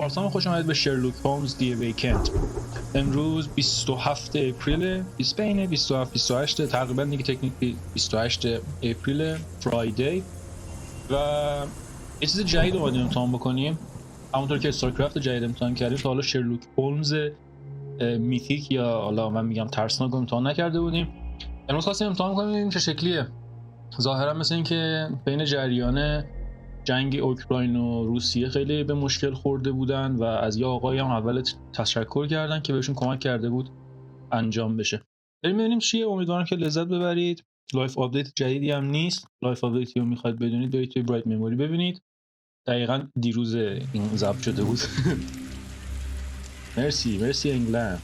پارسان خوش آمدید به شرلوک هولمز دی ویکند. امروز 27 اپریل، بین 27 28 تقریبا دیگه تکنیکلی 28 اپریل فرایدی و یه چیز جدید اومدیم امتحان بکنیم. همونطور که استارکرافت جدید امتحان کردیم تا حالا شرلوک هولمز میتیک یا حالا من میگم ترسناک رو امتحان نکرده بودیم. امروز خواستیم امتحان کنیم ببینیم چه شکلیه. ظاهرا مثل این که بین جریان جنگ اوکراینی و روسیه خیلی به مشکل خورده بودن و از یه آقایی هم اول تشکر کردن که بهشون کمک کرده بود انجام بشه. بریم ببینیم چیه. امیدوارم که لذت ببرید. لایف آپدیت جدیدی هم نیست. لایف آپدیتی رو میخواید بدونید برید توی برایت مموری ببینید. دقیقاً دیروز این ضبط شده بود. مرسی انگلند.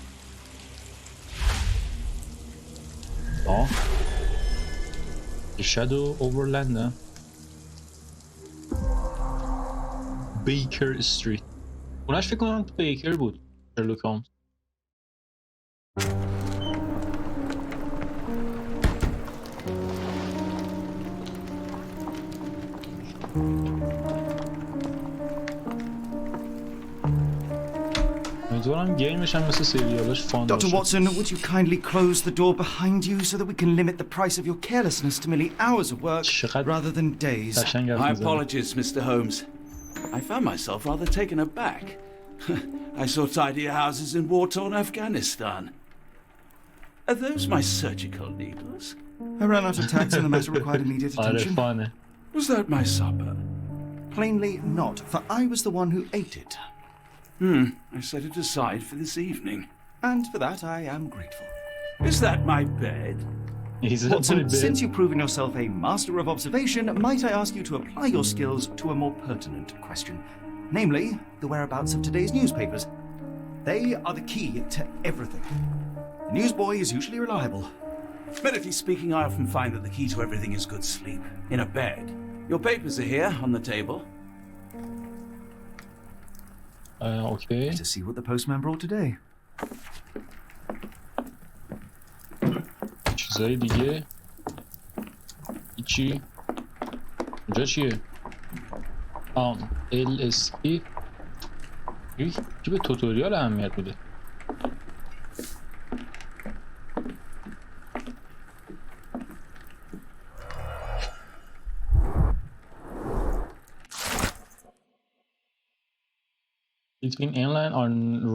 شادو اوورلند نه بیکر استریت. اوناش فکر کنم بیکر بود. شرلوک هولمز. امیدوارم گیمش هم مثل سریالاش فان باشه. Dr. Watson, would you kindly close the door behind you so that we can limit the price of your carelessness to merely hours of work rather than days? My apologies, Mr. Holmes. I found myself rather taken aback. I saw tidier houses in war-torn Afghanistan. Are those my surgical needles? I ran out of tax and the matter required immediate attention. Was that my supper? Plainly not, for I was the one who ate it. I set it aside for this evening. And for that I am grateful. Is that my bed? Watson, since you've proven yourself a master of observation, might I ask you to apply your skills to a more pertinent question, namely, the whereabouts of today's newspapers. They are the key to everything. The newsboy is usually reliable. Medically speaking, I often find that the key to everything is good sleep, in a bed. Your papers are here, on the table. Okay. To see what the postman brought today. چیزای دیگه چی؟ اینجا چیه؟ LSP کی به توتوریال اهمیت میده؟ Between airline are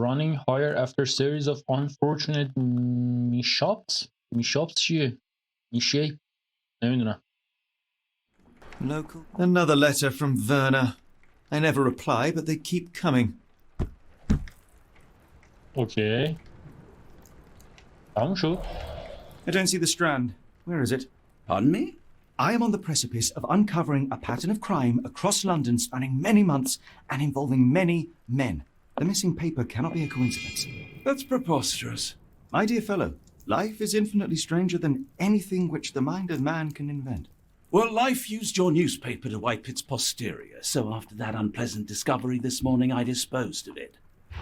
running higher after series of unfortunate mishaps. mishaps چیه؟ میشه؟ نمیدونم. Local. Another letter from Werner. I never reply, but they keep coming. Okay. تموم شد. I don't see the strand. Where is it? Pardon me? I am on the precipice of uncovering a pattern of crime across London spanning many months and involving many men. The missing paper cannot be a coincidence. That's preposterous. My dear fellow, life is infinitely stranger than anything which the mind of man can invent. Well, life used your newspaper to wipe its posterior, so after that unpleasant discovery this morning, I disposed of it.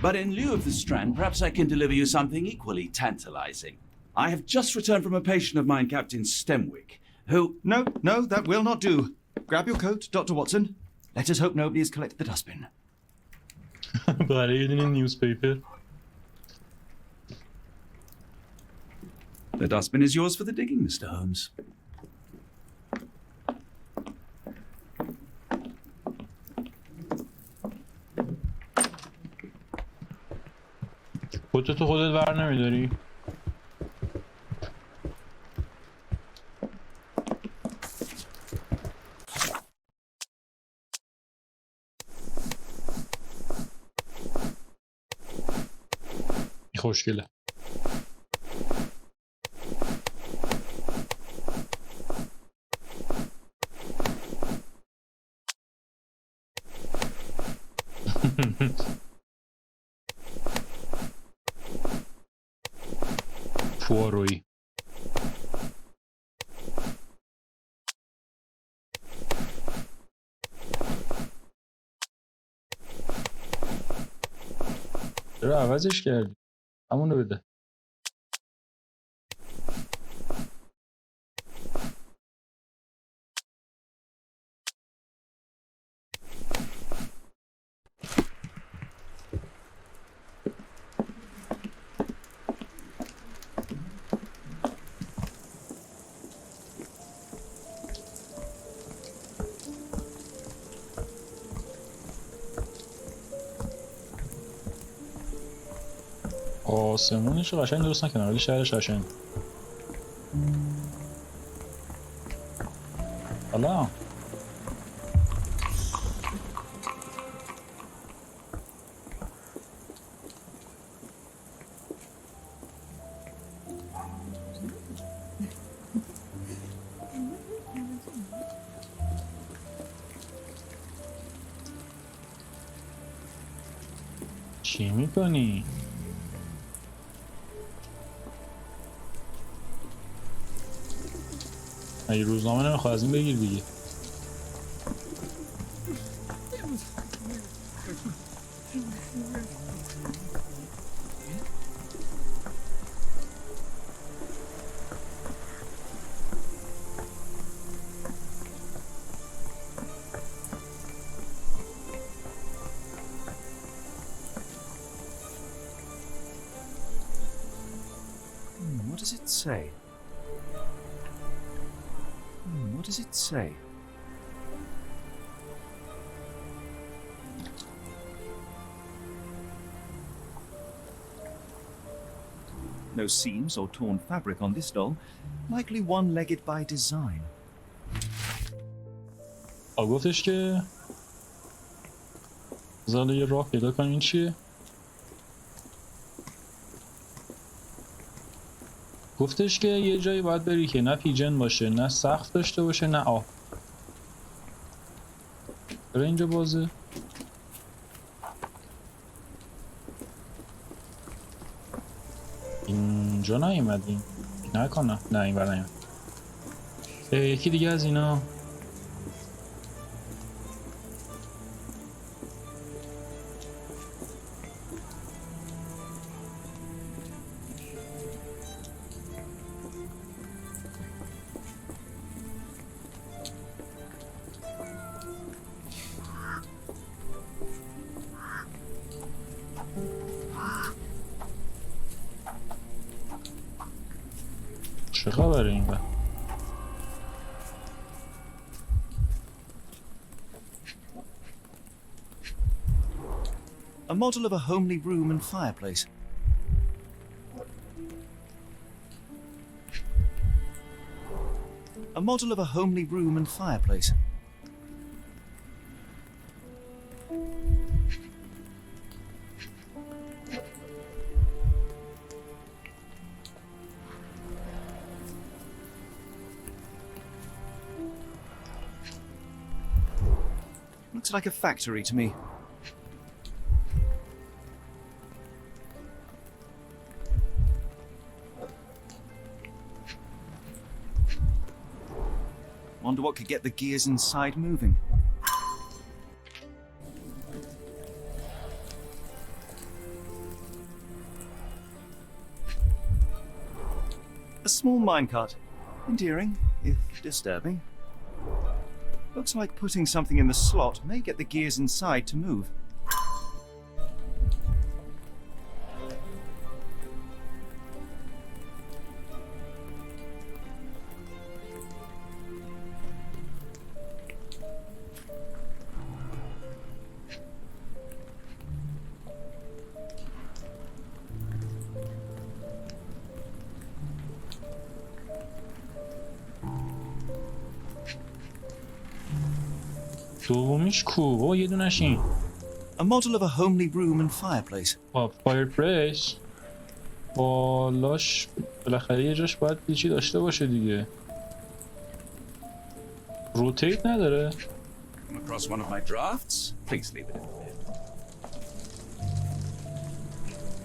But in lieu of the strand, perhaps I can deliver you something equally tantalizing. I have just returned from a patient of mine, Captain Stemwick, who... No, that will not do. Grab your coat, Dr. Watson. Let us hope nobody has collected the dustbin. برای یه دونه newspaper. The dustbin is yours for the digging, Mr. Holmes. خودتو خودت ور نمیداری؟ خوشگله. فوارویی. چرا عوضش کردی؟ همونو بده. آسمونش رو قشنگ درست نکنه ولی شهرش قشنگ. حالا چی میکنی؟ اگه روزنامه نمیخواد از این بگیر دیگه. What does it say? What does it say? No seams or torn fabric on this doll. Likely one-legged by design. گفتش که زاله یه راه پیدا کنیم. این چیه؟ گفتش که یه جایی باید بری که نه پیجن باشه نه سقف داشته باشه نه آب. چرا اینجا بازه؟ اینجا نیومدیم. نکنم. نه این بر نیومد. یکی دیگه از اینا. چه خبره این بر؟ A model of a homely room and fireplace. A model of a homely room and fireplace. Looks like a factory to me. Wonder what could get the gears inside moving. A small minecart. Endearing, if disturbing. Looks like putting something in the slot may get the gears inside to move. دومیش کو؟ با یه دونش این. A model of a homely room and fireplace. با فایرپلیس بالاش بالاخره یه جاش باید یه چی داشته باشه دیگه. روتیت نداره. Come across one of my drafts? Please leave it in there.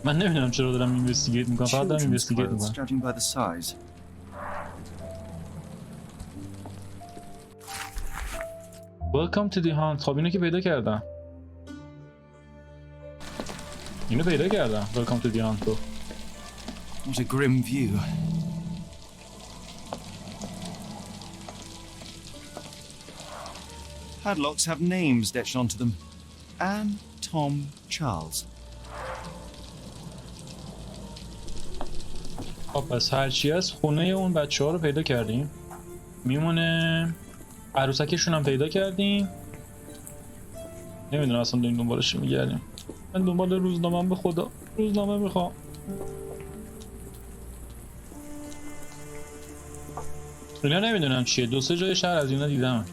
من نمیدونم چرا دارم اینوستیگیت میکنم. فقط دارم Children's اینوستیگیت clothes, میکنم. judging by the size. Welcome to the hunt. خب اینو که پیدا کردم. اینو پیدا کردم. Welcome to the hunt. What a grim view. Padlocks have names etched onto them. Anne, Tom, Charles. خب پس هرچی از خونه اون بچه ها رو پیدا کردیم. میمونه عروسکشون هم پیدا کردیم. نمیدونم اصلا داریم دنبالش میگردیم. من دنبال روزنامه به خدا. روزنامه میخوام. اینا نمیدونم چیه، دو سه جای شهر از اینا دیدم.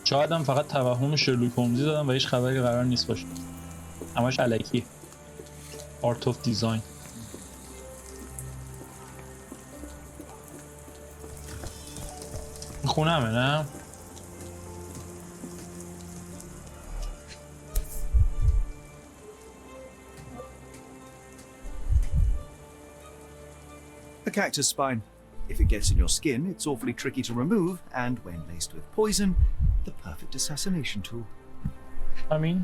شاید هم فقط توهم شرلوک هومزی دادم و هیچ خبری قرار نیست باشه. همش الکی. آرت آف دیزاین. خونمه نه؟ The cactus spine. If it gets in your skin, it's awfully tricky to remove, and when laced with poison, the perfect assassination tool. I mean...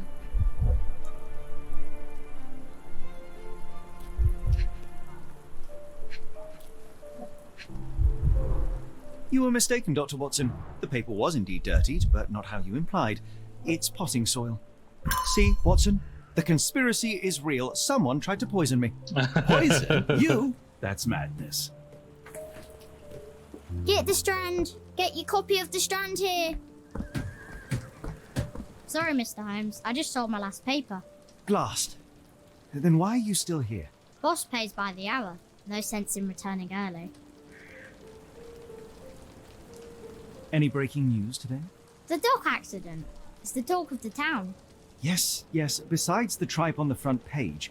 You were mistaken, Dr. Watson. The paper was indeed dirtied, but not how you implied. It's potting soil. See, Watson? The conspiracy is real. Someone tried to poison me. Poison? You? That's madness. Get the Strand! Get your copy of the Strand here! Sorry, Mr. Holmes. I just sold my last paper. Blast. Then why are you still here? Boss pays by the hour. No sense in returning early. Any breaking news today? The dog accident. It's the talk of the town. Yes. Besides the tripe on the front page,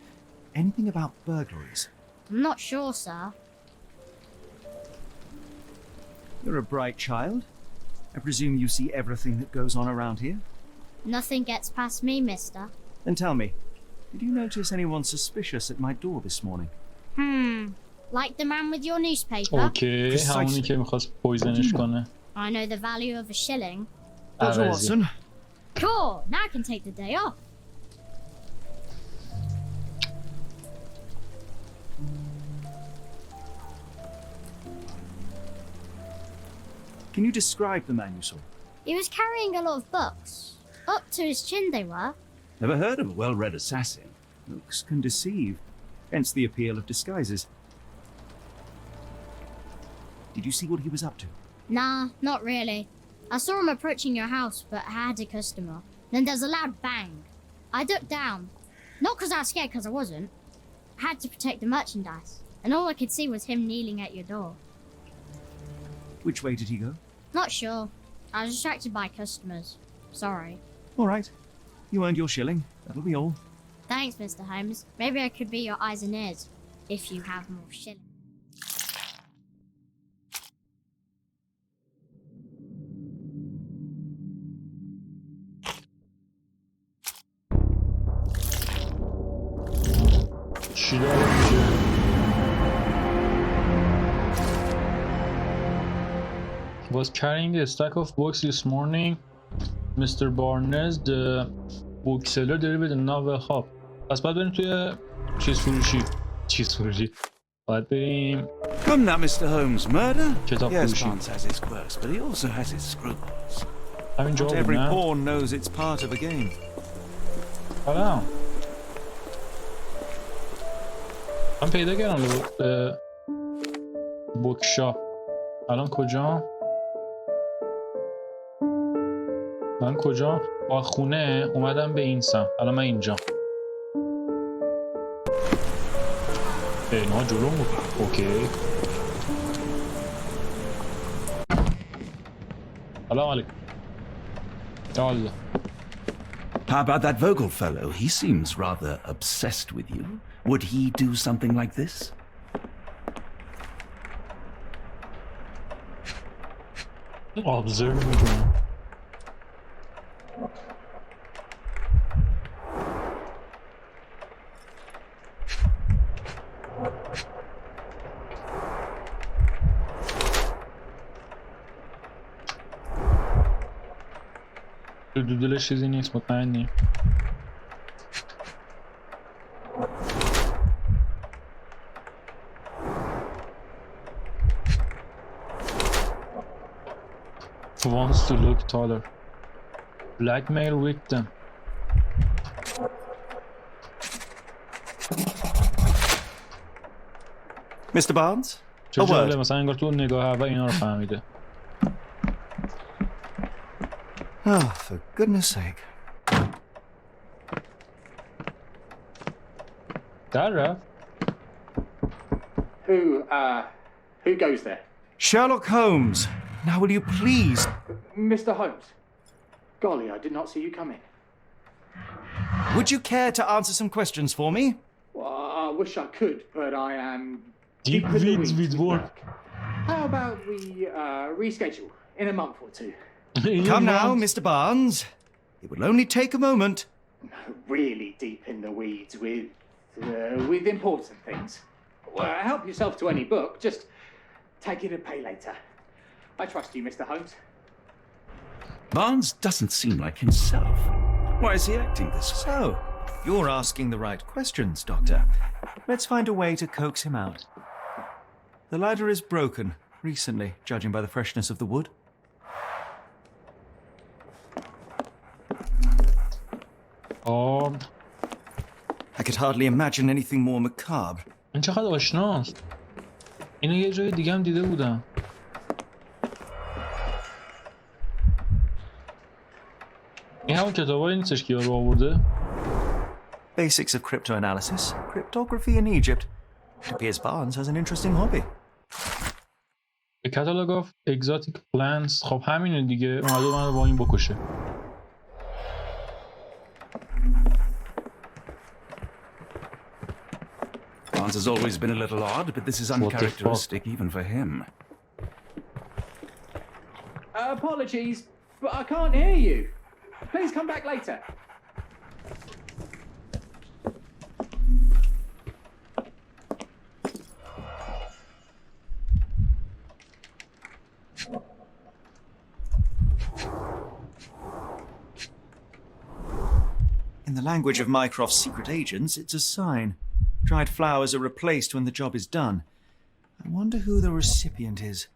anything about burglaries? I'm not sure, sir. You're a bright child. I presume you see everything that goes on around here? Nothing gets past me, mister. Then tell me, did you notice anyone suspicious at my door this morning? Like the man with your newspaper? اوکی همونی که میخواست پویزنش کنه. I know the value of a shilling. Dr. Watson. Cool, now I can take the day off. Can you describe the man you saw? He was carrying a lot of books. Up to his chin they were. Never heard of a well-read assassin. Looks can deceive, hence the appeal of disguises. Did you see what he was up to? Nah, not really. I saw him approaching your house, but I had a customer. Then there's a loud bang. I ducked down. Not because I was scared, because I wasn't. I had to protect the merchandise. And all I could see was him kneeling at your door. Which way did he go? Not sure. I was distracted by customers. Sorry. All right. You earned your shilling. That'll be all. Thanks, Mr. Holmes. Maybe I could be your eyes and ears. If you have more shilling. چی داره میشه؟ Was carrying a stack of books this morning. Mr. Barnes, the bookseller delivered a novel hub. پس باید بریم توی چیز فروشی. باید بریم Come now, Mr. Holmes. Murder? کتاب Yes, فروشی. Barnes has his quirks, but he also has his scruples. همینجا Not بود every نه؟ pawn knows it's part of a game. حالا من پیدا کردم بوکشاپ. الان کجا؟ من کجا؟ با خونه اومدم به این سمت. الان من اینجا. اینا جلو بود. اوکی. سلام علیکم. یالا. How about that Vogel fellow? He seems rather obsessed with you. Would he do something like this? Observe میکنم. دودلش چیزی نیست مطمئنی؟ Wants to look taller. Blackmail victim. Mr. Barnes? چه A word. جالب مثلا انگار تو نگاه اول اینا رو فهمیده. Oh, for goodness sake. در رفت؟ Who goes there? Sherlock Holmes, now will you please... Mr. Holmes. Golly, I did not see you come in. Would you care to answer some questions for me? Well, I wish I could, but I am Deep in the weeds weeds with work. How about we reschedule in a month or two? Come now, Mr. Barnes. It will only take a moment. Really deep in the weeds with important things. Well, help yourself to any book. Just take it and pay later. I trust you, Mr. Holmes. Barnes doesn't seem like himself. Why is he acting this way? So, you're asking the right questions, Doctor. Let's find a way to coax him out. The ladder is broken, recently, judging by the freshness of the wood. I could hardly imagine anything more macabre. این چقدر آشناست. اینو یه جای دیگه هم دیده بودم. این همون کتابایی نیستش که یارو آورده؟ Basics of cryptoanalysis, cryptography in Egypt. It appears Barnes has an interesting hobby. A catalog of exotic plants. خب همینه دیگه. اومده من رو با این بکشه. Barnes has always been a little odd, but this is uncharacteristic even for him. Apologies, but I can't hear you. Please come back later. In the language of Mycroft's secret agents, it's a sign. Dried flowers are replaced when the job is done. I wonder who the recipient is.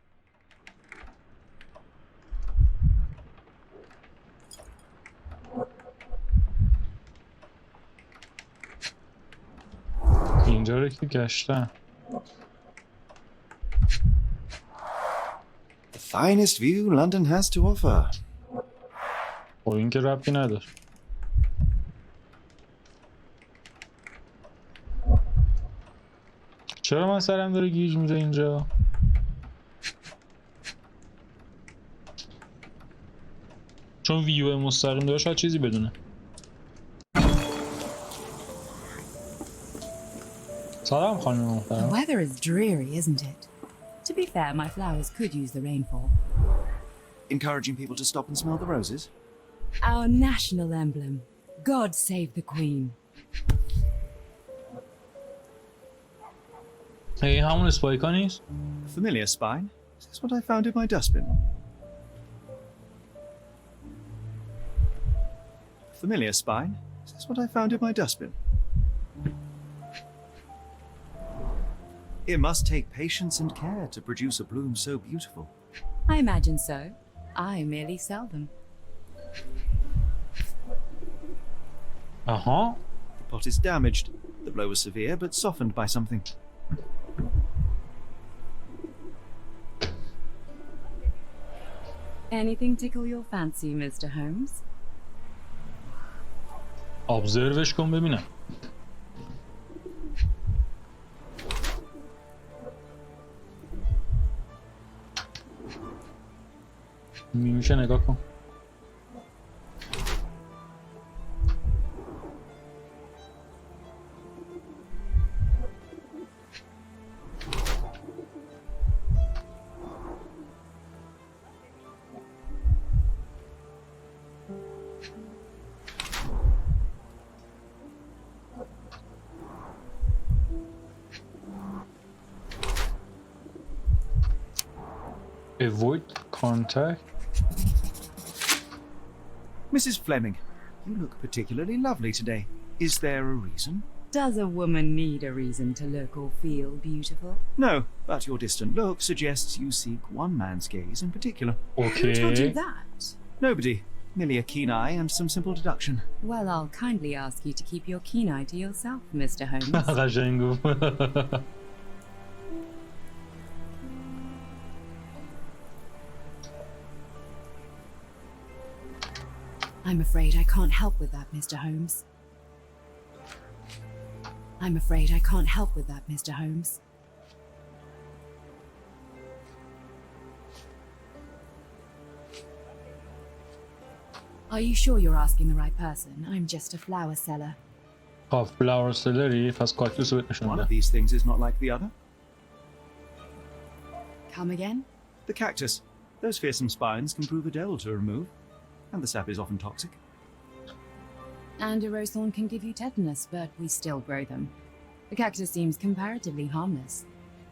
اینجا رو که گشتم. The finest view London has to offer. خب این که ربطی نداشت. چرا من سرم داره گیج میره اینجا؟ چون ویو مستقیم داره شاید چیزی بدونه. سلام خانم محترم. The weather is dreary, isn't it? To be fair, my flowers could use the rainfall. Encouraging people to stop and smell the roses? Our national emblem. God save the Queen. این همون اسپایکا نیست؟ Familiar spine? Is this what I found in my dustbin? Familiar spine? Is this what I found in my dustbin? It must take patience and care to produce a bloom so beautiful. I imagine so. I merely sell them. آها. The pot is damaged. The blow was severe, but softened by something. Anything tickle your fancy, Mr. Holmes? ابزروش کن ببینم. میشه نگاه کن. Avoid contact. Mrs. Fleming, you look particularly lovely today. Is there a reason? Does a woman need a reason to look or feel beautiful? No, but your distant look suggests you seek one man's gaze in particular. Who told you Okay. that? Nobody. Merely a keen eye and some simple deduction. Well, I'll kindly ask you to keep your keen eye to yourself, Mr. Holmes. قشنگ گفت. I'm afraid I can't help with that, Mr. Holmes. I'm afraid I can't help with that, Mr. Holmes. Are you sure you're asking the right person? I'm just a flower seller. خب فلاور سلری پس کاکتوس رو نشون One بده. of these things is not like the other. Come again? The cactus. Those fearsome spines can prove a devil to remove, and the sap is often toxic. And a rose thorn can give you tetanus, but we still grow them. The cactus seems comparatively harmless,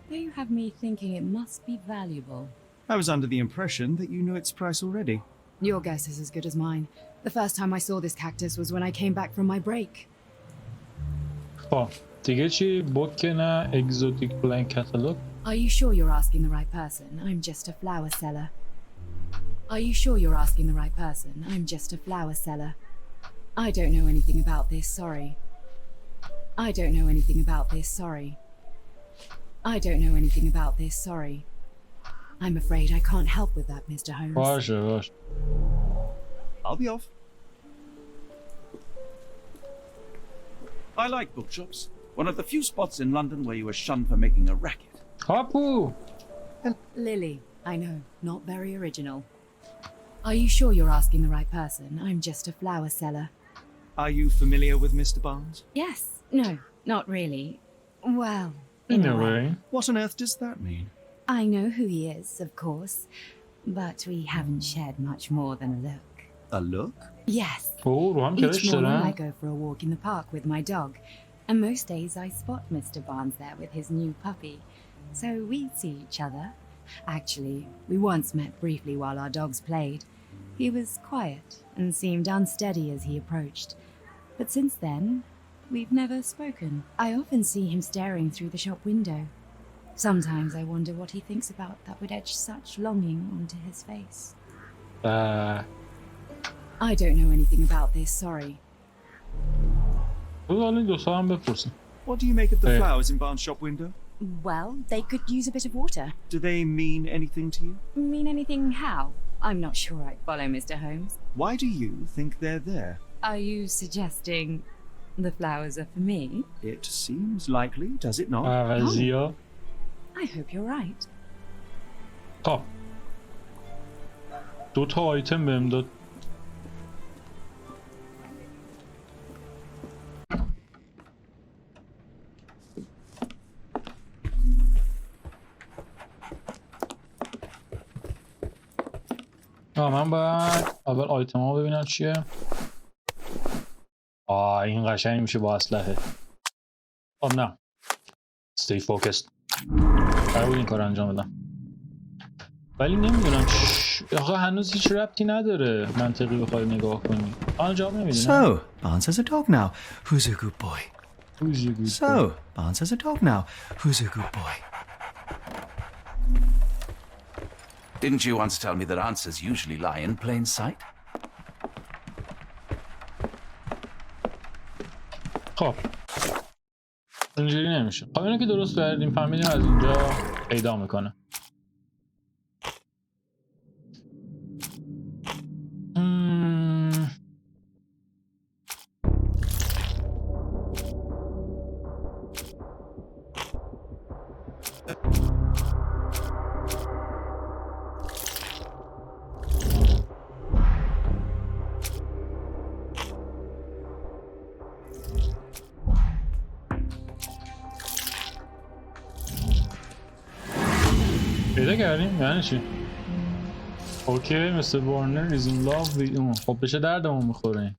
though you have me thinking it must be valuable. I was under the impression that you knew its price already. Your guess is as good as mine. The first time I saw this cactus was when I came back from my break. خب دیگه چی؟ بوک نه اگزوتیک بلنک کتالوگ. Are you sure you're asking the right person? I'm just a flower seller. Are you sure you're asking the right person? I'm just a flower seller. I don't know anything about this, sorry. I don't know anything about this, sorry. I don't know anything about this, sorry. I'm afraid I can't help with that, Mr. Holmes. باشه باشه. I'll be off. I like bookshops. One of the few spots in London where you are shunned for making a racket. هاپو. Lily, I know, not very original. Are you sure you're asking the right person? I'm just a flower seller. Are you familiar with Mr. Barnes? Yes. No, not really. Well, In a way. What on earth does that mean? I know who he is, of course, but we haven't shared much more than a look. A look? Yes. اوه رو هم Each کرش morning I دارن. go for a walk in the park with my dog, and most days I spot Mr. Barnes there with his new puppy, so we see each other. Actually, we once met briefly while our dogs played. He was quiet and seemed unsteady as he approached, but since then, we've never spoken. I often see him staring through the shop window. Sometimes I wonder what he thinks about that would etch such longing onto his face. I don't know anything about this, sorry. حالا این دوستا هم بپرسیم. What do you make of the Hey. flowers in Barnes' shop window? Well, they could use a bit of water. Do they mean anything to you? Mean anything how? I'm not sure I follow, Mr. Holmes. Why do you think they're there? Are you suggesting the flowers are for me? It seems likely, does it not? قضیه. I hope you're right. خب. 2 آیتم بهم داد. من باید اول آیتم ها ببینم چیه. این قشنگ میشه با اسلحه. نه stay focused. قرار بود این کار انجام بدم ولی نمیدونم آقا هنوز هیچ ربطی نداره منطقی بخوای نگاه کنی. جواب نمیدونم. So, Barnes has a dog now. Who's a good boy? Who's a good So, boy? Barnes has a dog now. Who's a good boy? Didn't you once tell me that answers usually lie in plain sight? خب اینجوری نمیشه. خب اینو که درست کردیم فهمیدیم از اینجا پیدا میکنه. پیدا کردیم؟ یعنی چی؟ اوکی مستر وارنر is in love with اون. خب بشه دردمون میخوره این.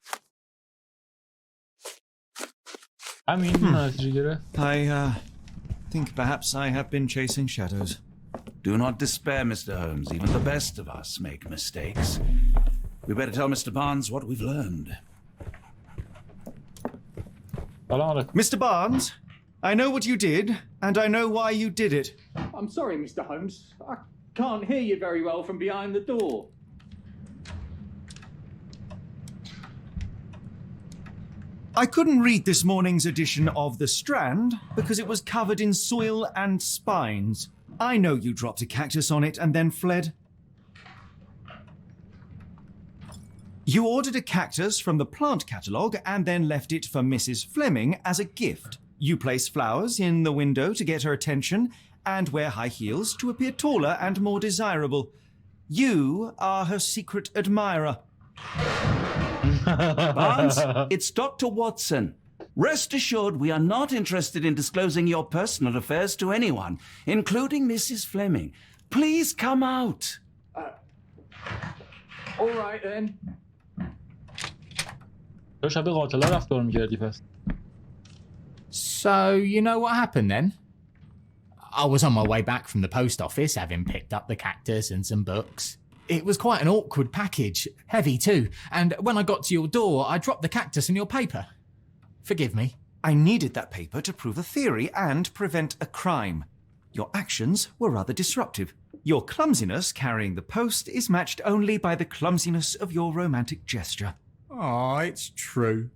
همین نتیجه گرفت. I think perhaps I have been chasing shadows. Do not despair, Mr. Holmes. Even the best of us make mistakes. We better tell Mr. Barnes what we've learned. سلام علیکم. Mr. Barnes, I know what you did, and I know why you did it. I'm sorry, Mr. Holmes. I can't hear you very well from behind the door. I couldn't read this morning's edition of The Strand because it was covered in soil and spines. I know you dropped a cactus on it and then fled. You ordered a cactus from the plant catalogue and then left it for Mrs. Fleming as a gift. You place flowers in the window to get her attention and wear high heels to appear taller and more desirable. You are her secret admirer. Barnes, it's Dr. Watson. Rest assured we are not interested in disclosing your personal affairs to anyone, including Mrs. Fleming. Please come out. All right then. تو شبیه قاتلا رفتار می‌کردی پس. So, you know what happened then? I was on my way back from the post office, having picked up the cactus and some books. It was quite an awkward package, heavy too, and when I got to your door, I dropped the cactus and your paper. Forgive me. I needed that paper to prove a theory and prevent a crime. Your actions were rather disruptive. Your clumsiness carrying the post is matched only by the clumsiness of your romantic gesture. Oh, it's true.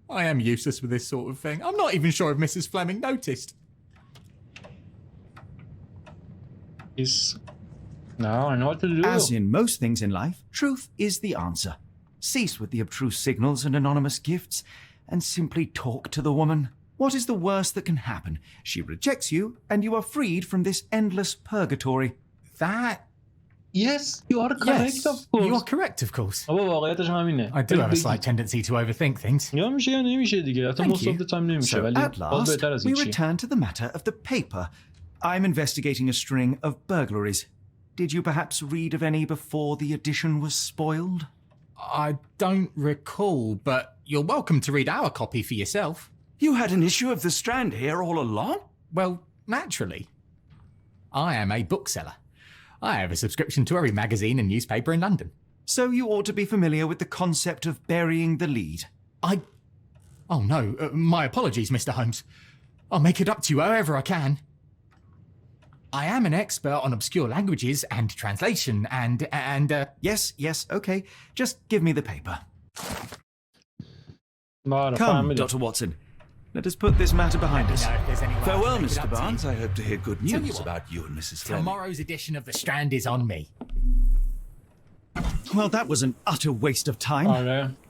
I am useless with this sort of thing. I'm not even sure if Mrs. Fleming noticed. No, I know what to do. As in most things in life, truth is the answer. Cease with the obtruse signals and anonymous gifts, and simply talk to the woman. What is the worst that can happen? She rejects you, and you are freed from this endless purgatory. That... Yes, you are correct, of course. You are correct, of course. بابا واقعیتش همینه. I do have a slight tendency to overthink things. یا میشه یا نمیشه دیگه. حتی most of the time نمیشه. So ولی at last, we return to the matter of the paper. I'm investigating a string of burglaries. Did you perhaps read of any before the edition was spoiled? I don't recall, but you're welcome to read our copy for yourself. You had an issue of The Strand here all along? Well, naturally. I am a bookseller. I have a subscription to every magazine and newspaper in London. So you ought to be familiar with the concept of burying the lead. Oh no, my apologies, Mr. Holmes. I'll make it up to you however I can. I am an expert on obscure languages and translation and Yes, okay. Just give me the paper. Come, Dr. Watson. Let us put this matter behind us. Farewell, Mr. Barnes. I hope to hear good news about you and Mrs. Fleming. Tomorrow's edition of The Strand is on me. Well, that was an utter waste of time.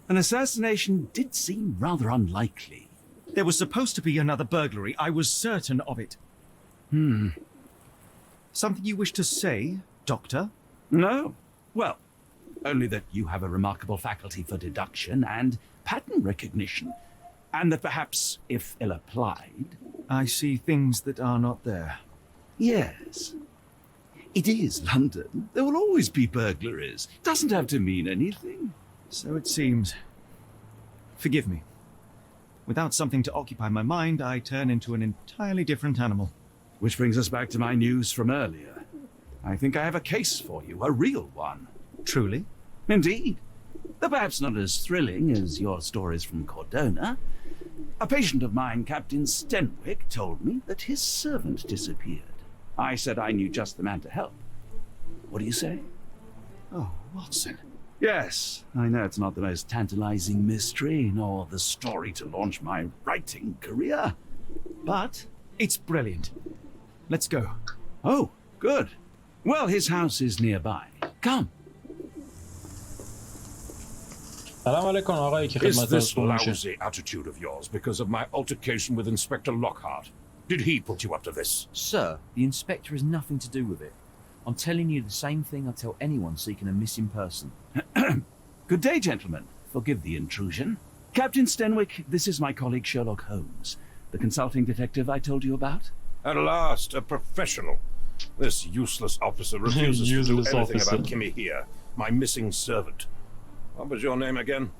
An assassination did seem rather unlikely. There was supposed to be another burglary. I was certain of it. Something you wish to say, Doctor? No. Well, only that you have a remarkable faculty for deduction and pattern recognition. And that perhaps, if ill-applied... I see things that are not there. Yes. It is London. There will always be burglaries. Doesn't have to mean anything. So it seems. Forgive me. Without something to occupy my mind, I turn into an entirely different animal. Which brings us back to my news from earlier. I think I have a case for you, a real one. Truly? Indeed. Though perhaps not as thrilling as your stories from Cordona. A patient of mine, Captain Stenwick, told me that his servant disappeared. I said I knew just the man to help. What do you say? Oh, Watson. Yes, I know it's not the most tantalizing mystery, nor the story to launch my writing career. But it's brilliant. Let's go. Oh, good. Well, his house is nearby. Come. Is this lousy attitude of yours because of my altercation with Inspector Lockhart? Did he put you up to this? Sir, the inspector has nothing to do with it. I'm telling you the same thing I tell anyone seeking a missing person. Good day, gentlemen. Forgive the intrusion. Captain Stenwick, this is my colleague Sherlock Holmes, the consulting detective I told you about. At last, a professional. This useless officer refuses to do anything about Kimmy here, my missing servant. What was your name again?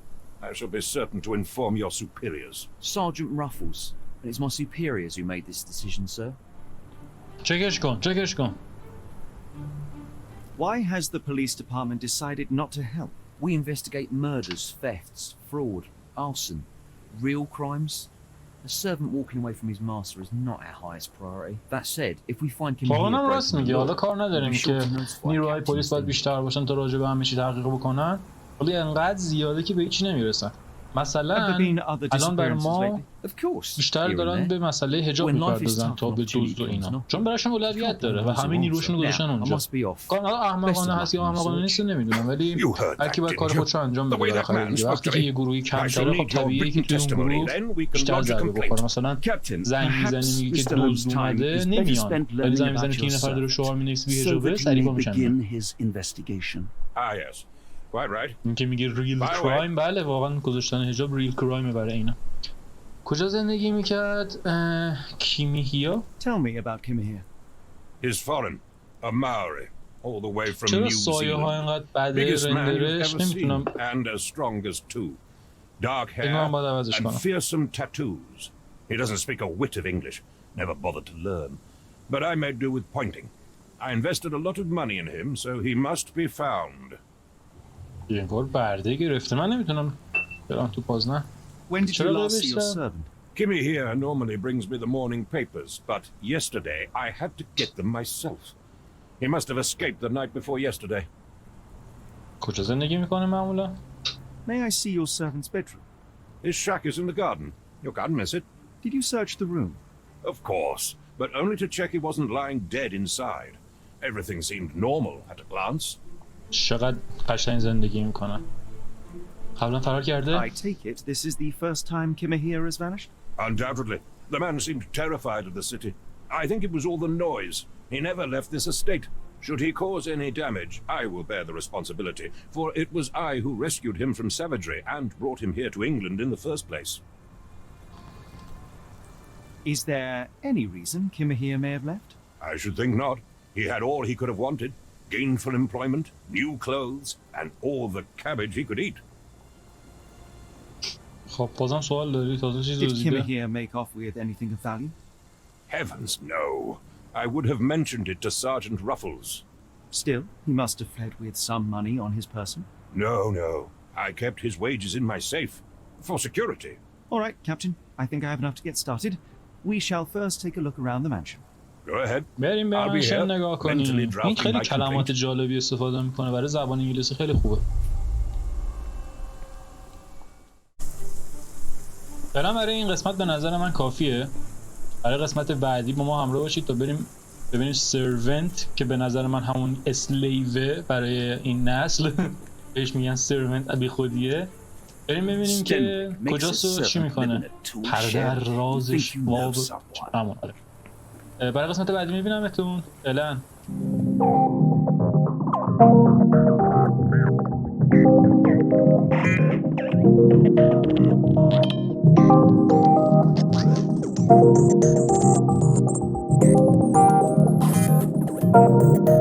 I shall be certain to inform your superiors. Sergeant Ruffles. And it's my superiors who made this decision, sir. چکش کن. Why has the police department decided not to help? We investigate murders, thefts, fraud, arson, real crimes. A servant walking away from his master is not our highest priority. That said, if we find Kimmy واقعا راست میگه. حالا کار نداریم که نیروهای پلیس باید بیشتر باشن تا راجع به همه چی تحقیق بکنن. ولی انقدر زیاده که به هیچی نمیرسن. مثلا الان بر ما بیشتر دارن به مسئله حجاب میپردازن تا به دزد و اینا، چون براشون اولویت داره و همه نیروشون رو گذاشتن اونجا. کار احمقانه هست یا احمقانه نیست نمیدونم، ولی هر کی باید کارش رو انجام بده بالاخره. وقتی که یه گروهی کمتره خب طبیعیه که توی اون گروه بیشتر ضربه بخوره. مثلا زنگ میزنی میگی که دزد اومده نمیان، ولی زنگ میزنی که این نفر داره شعار مینویسه بی حجابه سریع پا میشن. Quite right. این که میگه ریل By the way. کرایم، بله واقعا گذاشتن حجاب ریل کرایم برای اینا. کجا زندگی میکرد؟ کیمیهیا؟ Tell me about Kimihir. He's foreign, a Maori, all the way from چرا New سایه ها Zealand. اینقدر بده Biggest man you've رندرش؟ ever نمیتونم seen, and as strong as two. Dark hair من باید عوضش and کنم. fearsome tattoos. He doesn't speak a whit of English, never bothered to learn. But I made do with pointing. I invested a lot of money in him, so he must be found. یه بار برده گرفته، من نمیتونم برم تو پازنه. When did you Shall I last see your sir? servant? Kimmy here normally brings me the morning papers, but yesterday I had to get them myself. He must have escaped the night before yesterday. کجا زندگی میکنه معمولا؟ May I see your servant's bedroom? His shack is in the garden. You can't miss it. Did you search the room? Of course, but only to check he wasn't lying dead inside. Everything seemed normal at a glance. چقدر قشنگ زندگی میکنه. قبلا فرار کرده؟ I take it this is the first time Kimihir has vanished? Undoubtedly. The man seemed terrified of the city. I think it was all the noise. He never left this estate. Should he cause any damage, I will bear the responsibility, for it was I who rescued him from savagery and brought him here to England in the first place. Is there any reason Kimihir may have left? I should think not. He had all he could have wanted. Gainful employment, new clothes, and all the cabbage he could eat. خب بازم سوال داری تازه چیز Did دزدیده؟ Kimihir make off with anything of value? Heavens, no. I would have mentioned it to Sergeant Ruffles. Still, he must have fled with some money on his person. No. I kept his wages in my safe. For security. All right, Captain. I think I have enough to get started. We shall first take a look around the mansion. Go ahead. بریم به I'll be منشن here, نگاه mentally کنیم. این drafting خیلی my کلمات complaint. جالبی استفاده میکنه، برای زبان انگلیسی خیلی خوبه. برم برای این قسمت به نظر من کافیه. برای قسمت بعدی با ما همراه باشید تا بریم ببینیم سرونت که به نظر من همون اسلیوه برای این نسل. بهش میگن سرونت بی خودیه. بریم ببینیم که کجاست و چی میکنه. پرده رازش باب همون. برای قسمت بعدی میبینمتون. الان Thank you.